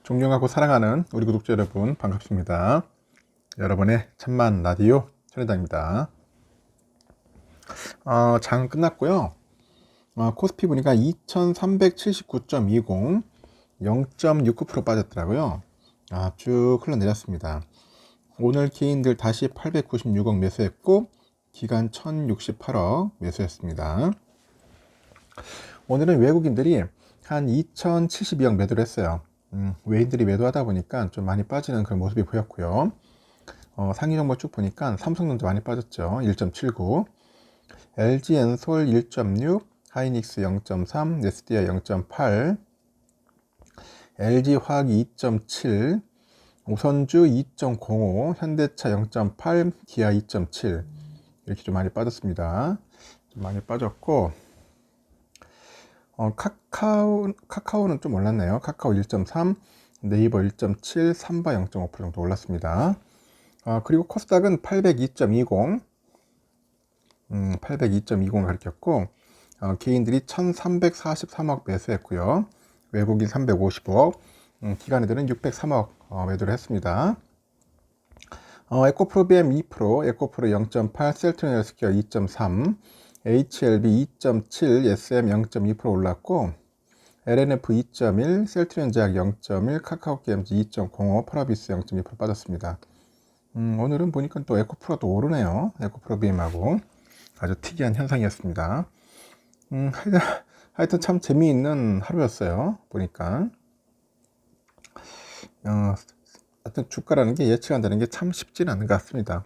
존경하고 사랑하는 우리 구독자 여러분 반갑습니다. 여러분의 참만 라디오 천혜장입니다. 장 끝났고요. 코스피 보니까 2379.20 0.69% 빠졌더라고요. 쭉 흘러내렸습니다. 오늘 개인들 다시 896억 매수했고 기간 1068억 매수했습니다. 오늘은 외국인들이 한 2072억 매도를 했어요. 외인들이 매도하다 보니까 좀 많이 빠지는 그런 모습이 보였고요. 상위 정보 쭉 보니까 삼성전자 많이 빠졌죠. 1.79, LG엔솔 1.6, 하이닉스 0.3, SDI 0.8, LG화학 2.7, 오선주 2.05, 현대차 0.8, 기아 2.7 이렇게 좀 많이 빠졌습니다. 좀 많이 빠졌고 카카오는 좀 올랐네요. 카카오 1.3, 네이버 1.7, 삼바 0.5% 정도 올랐습니다. 그리고 코스닥은 802.20, 802.20을 가리켰고, 개인들이 1343억 매수했고요. 외국인 355억, 기관 애들은 603억 매도를 했습니다. 에코프로비엠 2%, 에코프로 0.8, 셀트리온 헬스케어 2.3, HLB 2.7, SM 0.2% 올랐고, LNF 2.1, 셀트리온 제약 0.1, 카카오게임즈 2.05, 파라비스 0.2% 빠졌습니다. 오늘은 보니까 또 에코프로도 오르네요. 에코프로비엠하고 아주 특이한 현상이었습니다. 하여튼 참 재미있는 하루였어요. 보니까 하여튼 주가라는 게 예측한다는 게 참 쉽지는 않은 것 같습니다.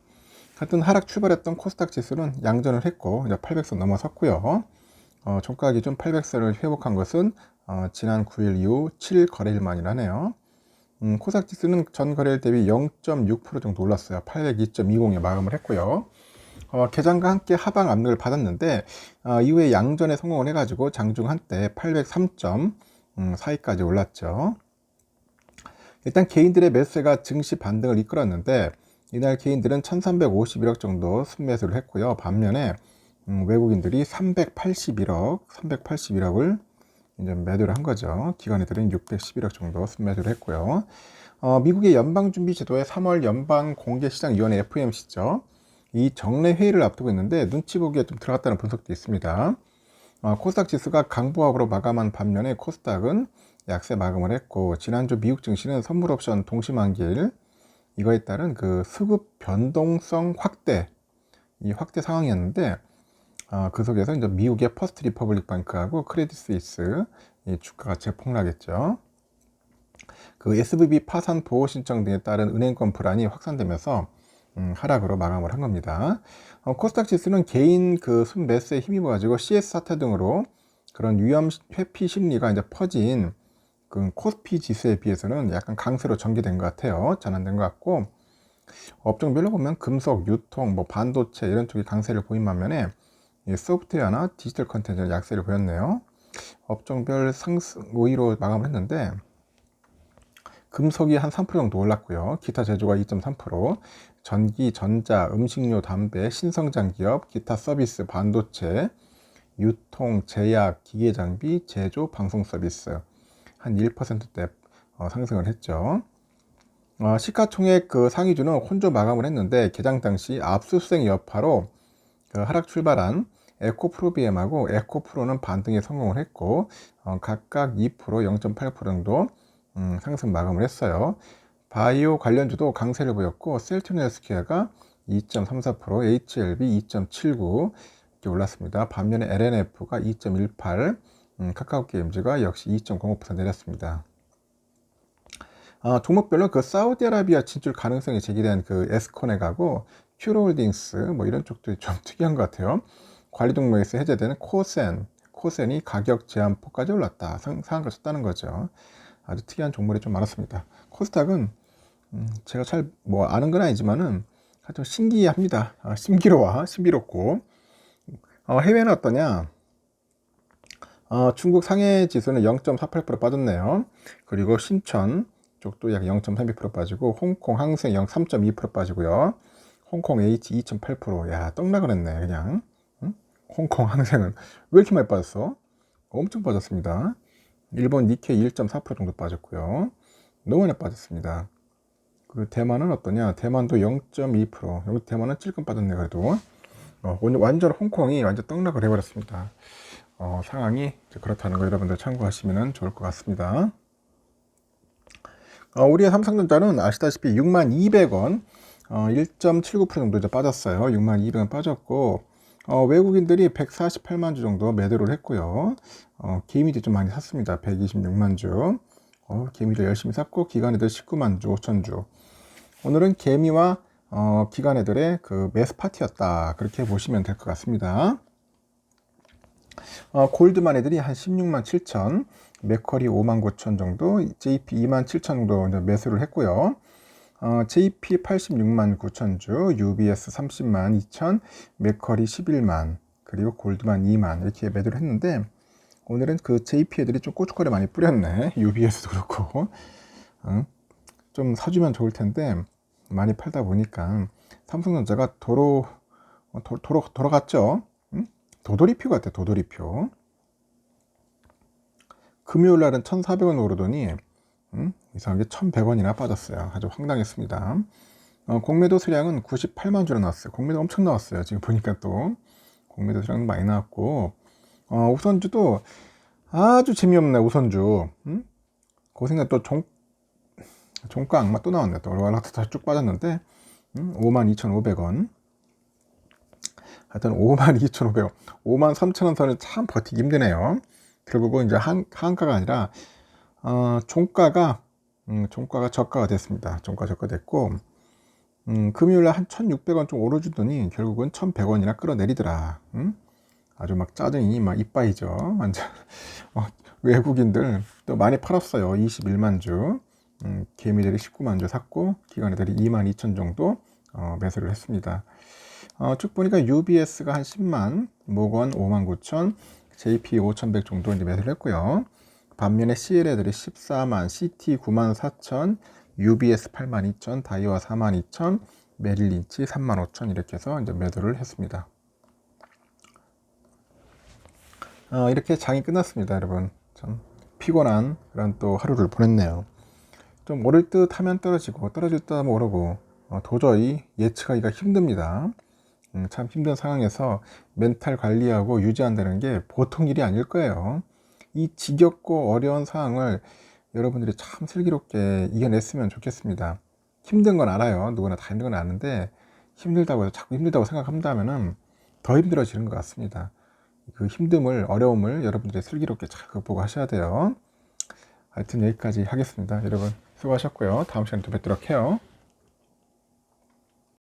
하여튼 하락 출발했던 코스닥 지수는 양전을 했고 이제 800선 넘어섰고요. 종가 기준 800선을 회복한 것은 지난 9일 이후 7거래일 만이라네요. 코스닥 지수는 전 거래일 대비 0.6% 정도 올랐어요. 802.20에 마감을 했고요. 개장과 함께 하방 압력을 받았는데 이후에 양전에 성공을 해가지고 장중 한때 803.42까지 올랐죠. 일단 개인들의 매수세가 증시 반등을 이끌었는데 이날 개인들은 1351억 정도 순매수를 했고요. 반면에 외국인들이 381억을 이제 매도를 한 거죠. 기관애들은 611억 정도 순매수를 했고요. 미국의 연방준비제도의 3월 연방공개시장위원회 FOMC죠. 이 정례 회의를 앞두고 있는데 눈치 보기에 좀 들어갔다는 분석도 있습니다. 코스닥 지수가 강보합으로 마감한 반면에 코스닥은 약세 마감을 했고, 지난주 미국 증시는 선물 옵션 동시만기일 이거에 따른 그 수급 변동성 확대, 이 확대 상황이었는데 그 속에서 이제 미국의 퍼스트 리퍼블릭 뱅크하고 크레딧 스위스 이 주가가 재폭락했죠. 그 SVB 파산 보호 신청 등에 따른 은행권 불안이 확산되면서 하락으로 마감을 한 겁니다. 코스닥 지수는 개인 그 순매수에 힘입어 가지고 CS 사태 등으로 그런 위험 회피 심리가 이제 퍼진 그 코스피 지수에 비해서는 약간 강세로 전개된 것 같아요. 전환된 것 같고, 업종별로 보면 금속, 유통, 뭐 반도체 이런 쪽이 강세를 보인 반면에 소프트웨어나 디지털 컨텐츠는 약세를 보였네요. 업종별 상승 우위로 마감을 했는데 금속이 한 3% 정도 올랐고요. 기타 제조가 2.3%, 전기, 전자, 음식료, 담배, 신성장 기업, 기타 서비스, 반도체, 유통, 제약, 기계장비, 제조, 방송 서비스 한 1%대 상승을 했죠. 시가총액 그 상위주는 혼조 마감을 했는데 개장 당시 압수수색 여파로 그 하락 출발한 에코프로비엠하고 에코프로는 반등에 성공을 했고 각각 2%, 0.8% 정도 상승 마감을 했어요. 바이오 관련주도 강세를 보였고 셀트리온 헬스케어가 2.34%, HLB 2.79 이렇게 올랐습니다. 반면에 LNF가 2.18, 카카오게임즈가 역시 2.05% 내렸습니다. 종목별로 그 사우디아라비아 진출 가능성이 제기된 그 에스코넥하고 큐로홀딩스 뭐 이런 쪽도 좀 특이한 것 같아요. 관리 종목에서 해제되는 코센이 가격 제한폭까지 올랐다. 상한가 쳤다는 거죠. 아주 특이한 종목이 좀 많았습니다. 코스닥은 제가 잘 뭐 아는 건 아니지만은 하여튼 신기합니다. 신비롭고 해외는 어떠냐? 중국 상해 지수는 0.48% 빠졌네요. 그리고 신천 쪽도 약 0.32% 빠지고 홍콩 항생 3.2% 빠지고요. 홍콩 H 2.8%. 야, 떡락을 했네 그냥. 홍콩 항생은 왜 이렇게 많이 빠졌어? 엄청 빠졌습니다. 일본 니케이 1.4% 정도 빠졌고요. 너무 많이 빠졌습니다. 그 대만은 어떠냐? 대만도 0.2%. 여기 대만은 찔끔 빠졌네 그래도. 오늘 완전 홍콩이 완전 떡락을 해버렸습니다. 상황이 그렇다는 거 여러분들 참고하시면 좋을 것 같습니다. 우리의 삼성전자는 아시다시피 62,200원 1.79% 정도 이제 빠졌어요. 62,200원 빠졌고 외국인들이 148만 주 정도 매도를 했고요. 개미들 좀 많이 샀습니다. 126만 주. 개미들 열심히 샀고 기관애들 19만 주 5천 주. 오늘은 개미와 기관애들의 그 매수 파티였다. 그렇게 보시면 될 것 같습니다. 골드만 애들이 한 16만 7천, 맥커리 5만 9천 정도, JP 2만 7천 정도 매수를 했고요. JP 86만 9천 주, UBS 30만 2천, 맥커리 11만, 그리고 골드만 2만 이렇게 매도를 했는데 오늘은 그 JP 애들이 좀 고춧가루 많이 뿌렸네. UBS도 그렇고 좀 사주면 좋을 텐데 많이 팔다 보니까 삼성전자가 돌아갔죠. 도돌이표 같아, 도돌이표. 금요일 날은 1,400원 오르더니 이상하게 1,100원이나 빠졌어요. 아주 황당했습니다. 공매도 수량은 98만 주로 나왔어요. 공매도 엄청 나왔어요. 지금 보니까 또 공매도 수량 많이 나왔고 우선주도 아주 재미없네. 우선주 고생각 또 종가 악마 또 나왔네. 또 올라갔다 쭉 빠졌는데 52,500원. 하여튼 52,500원, 53,000원 선을 참 버티기 힘드네요. 결국은 이제 한가가 아니라 종가가 저가가 됐습니다. 종가 저가됐고 금요일날 한 1,600원 좀 오르주더니 결국은 1,100원이나 끌어내리더라. 아주 막 짜증이 막 이빠이죠. 완전 외국인들 또 많이 팔았어요. 21만 주. 개미들이 19만 주 샀고 기관애들이 22,000 정도 매수를 했습니다. 쭉 보니까 UBS가 한 10만, 모건 5만 9천, JP 5,100 정도 이제 매수를 했고요. 반면에 CL 애들이 14만, CT 9만 4천, UBS 8만 2천, 다이와 4만 2천, 메릴린치 3만 5천 이렇게 해서 이제 매도를 했습니다. 이렇게 장이 끝났습니다, 여러분. 참 피곤한 그런 또 하루를 보냈네요. 좀 오를 듯 하면 떨어지고 떨어질 듯 하면 오르고 도저히 예측하기가 힘듭니다. 참 힘든 상황에서 멘탈 관리하고 유지한다는 게 보통 일이 아닐 거예요. 이 지겹고 어려운 상황을 여러분들이 참 슬기롭게 이겨냈으면 좋겠습니다. 힘든 건 알아요. 누구나 다 힘든 건 아는데 힘들다고 해서 자꾸 힘들다고 생각한다면은 더 힘들어지는 것 같습니다. 그 힘듦을, 어려움을 여러분들이 슬기롭게 잘 극복하셔야 하셔야 돼요. 하여튼 여기까지 하겠습니다. 여러분 수고하셨고요. 다음 시간에 또 뵙도록 해요.